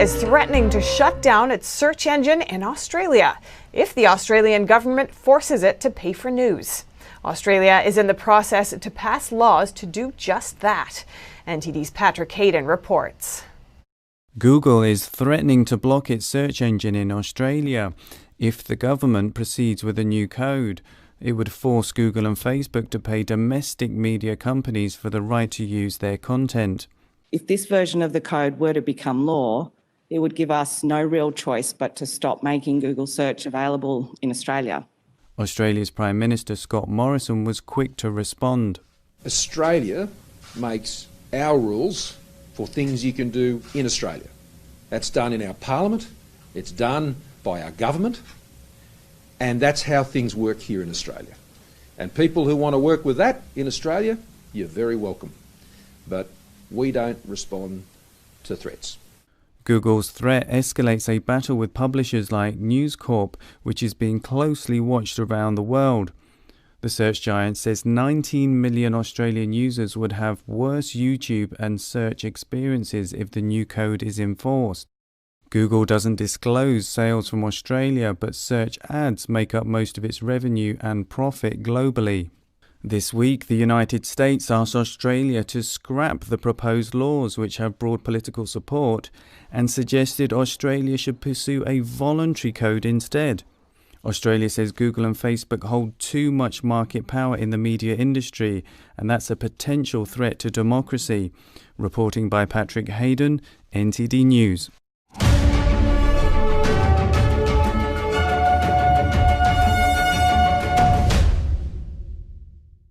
is threatening to shut down its search engine in Australia if the Australian government forces it to pay for news. Australia is in the process to pass laws to do just that. NTD's Patrick Hayden reports. Google is threatening to block its search engine in Australia if the government proceeds with a new code. It would force Google and Facebook to pay domestic media companies for the right to use their content. If this version of the code were to become law, it would give us no real choice but to stop making Google Search available in Australia. Australia's Prime Minister Scott Morrison was quick to respond. Australia makes our rules for things you can do in Australia. That's done in our parliament, it's done by our government, and that's how things work here in Australia. And people who want to work with that in Australia, you're very welcome. But we don't respond to threats. Google's threat escalates a battle with publishers like News Corp, which is being closely watched around the world. The search giant says 19 million Australian users would have worse YouTube and search experiences if the new code is enforced. Google doesn't disclose sales from Australia, but search ads make up most of its revenue and profit globally. This week, the United States asked Australia to scrap the proposed laws which have broad political support and suggested Australia should pursue a voluntary code instead. Australia says Google and Facebook hold too much market power in the media industry, and that's a potential threat to democracy. Reporting by Patrick Hayden, NTD News.